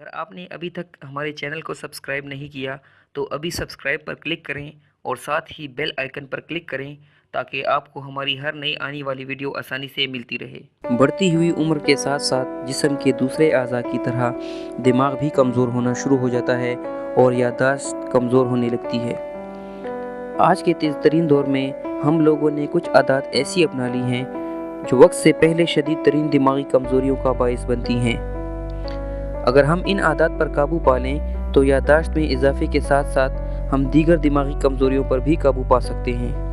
अगर आपने अभी तक हमारे चैनल को सब्सक्राइब नहीं किया तो अभी सब्सक्राइब पर क्लिक करें और साथ ही बेल आइकन पर क्लिक करें ताकि आपको हमारी हर नई आने वाली वीडियो आसानी से मिलती रहे। बढ़ती हुई उम्र के साथ साथ जिस्म के दूसरे अज़ा की तरह दिमाग भी कमज़ोर होना शुरू हो जाता है और याददाश्त कमज़ोर होने लगती है। आज के तेज़ तरीन दौर में हम लोगों ने कुछ आदत ऐसी अपना ली हैं जो वक्त से पहले शदीद तरीन दिमागी कमज़ोरियों का बाइस बनती हैं। अगर हम इन आदत पर काबू पा लें तो याददाश्त में इजाफे के साथ साथ हम दीगर दिमागी कमज़ोरियों पर भी काबू पा सकते हैं।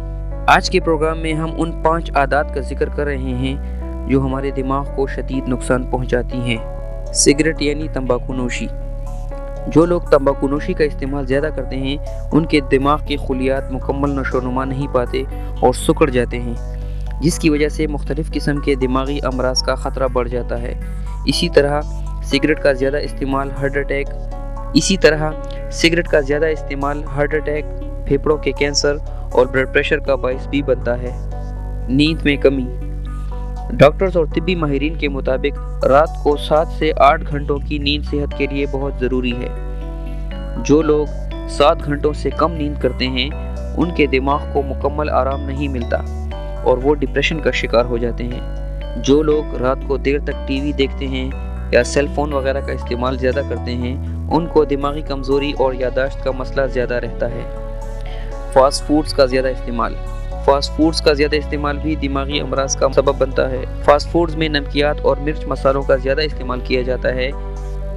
आज के प्रोग्राम में हम उन 5 आदत का जिक्र कर रहे हैं जो हमारे दिमाग को शदीद नुकसान पहुंचाती हैं। सिगरेट यानी तंबाकू नोशी। जो लोग तंबाकू नोशी का इस्तेमाल ज़्यादा करते हैं उनके दिमाग के खुलियात मुकम्मल नशोनुमा नहीं पाते और सिकुड़ जाते हैं, जिसकी वजह से मुख्तलिफ़ किस्म के दिमागी अमराज का ख़तरा बढ़ जाता है। इसी तरह सिगरेट का ज़्यादा इस्तेमाल हार्ट अटैक, फेफड़ों के कैंसर और ब्लड प्रेशर का बाइस भी बनता है। नींद में कमी। डॉक्टर्स और तिब्बी माहिरीन के मुताबिक रात को 7 से 8 घंटों की नींद सेहत के लिए बहुत ज़रूरी है। जो लोग 7 घंटों से कम नींद करते हैं उनके दिमाग को मुकम्मल आराम नहीं मिलता और वो डिप्रेशन का शिकार हो जाते हैं। जो लोग रात को देर तक टीवी देखते हैं या सेल फ़ोन वगैरह का इस्तेमाल ज़्यादा करते हैं उनको दिमागी कमज़ोरी और याददाश्त का मसला ज़्यादा रहता है। फास्ट फूड्स का ज़्यादा इस्तेमाल भी दिमागी अमराज का सबब बनता है। फास्ट फूड्स में नमकियात और मिर्च मसालों का ज़्यादा इस्तेमाल किया जाता है,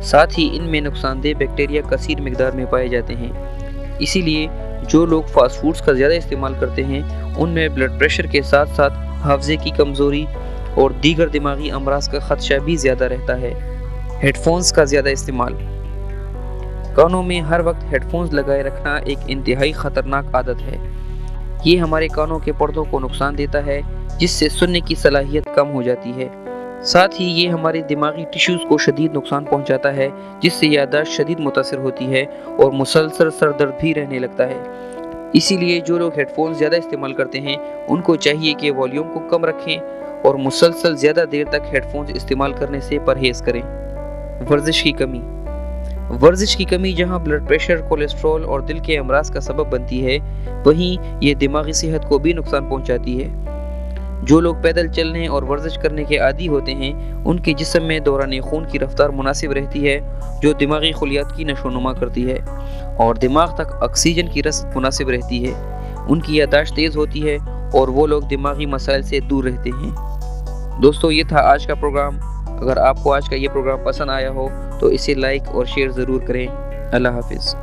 साथ ही इनमें नुकसानदेह बैक्टीरिया कसीर मिकदार में पाए जाते हैं। इसीलिए जो लोग फास्ट फूड्स का ज़्यादा इस्तेमाल करते हैं उनमें ब्लड प्रेशर के साथ साथ हाफ़्ज़े की कमज़ोरी और दीगर दिमागी अमराज का ख़दशा भी ज़्यादा रहता है। हेडफोन्स का ज़्यादा इस्तेमाल। कानों में हर वक्त हेडफोन्स लगाए रखना एक इंतहाई ख़तरनाक आदत है। ये हमारे कानों के पर्दों को नुकसान देता है, जिससे सुनने की सलाहियत कम हो जाती है। साथ ही ये हमारे दिमागी टिश्यूज़ को शदीद नुकसान पहुंचाता है, जिससे याददाश्त शदीद मुतासिर होती है और मुसलसल सर दर्द भी रहने लगता है। इसीलिए जो लोग हेडफोन्स ज़्यादा इस्तेमाल करते हैं उनको चाहिए कि वॉल्यूम को कम रखें और मुसलसल ज़्यादा देर तक हेडफोन्स इस्तेमाल करने से परहेज़ करें। वर्जिश की कमी जहां ब्लड प्रेशर, कोलेस्ट्रॉल और दिल के अमराज का सबब बनती है, वहीं ये दिमागी सेहत को भी नुकसान पहुंचाती है। जो लोग पैदल चलने और वर्जिश करने के आदी होते हैं उनके जिस्म में दौरान खून की रफ्तार मुनासिब रहती है, जो दिमागी खुलियात की नशोनुमा करती है और दिमाग तक ऑक्सीजन की रसद मुनासिब रहती है। उनकी याददाश्त तेज़ होती है और वो लोग दिमागी मसाइल से दूर रहते हैं। दोस्तों, ये था आज का प्रोग्राम। अगर आपको आज का ये प्रोग्राम पसंद आया हो तो इसे लाइक और शेयर ज़रूर करें। अल्लाह हाफिज़।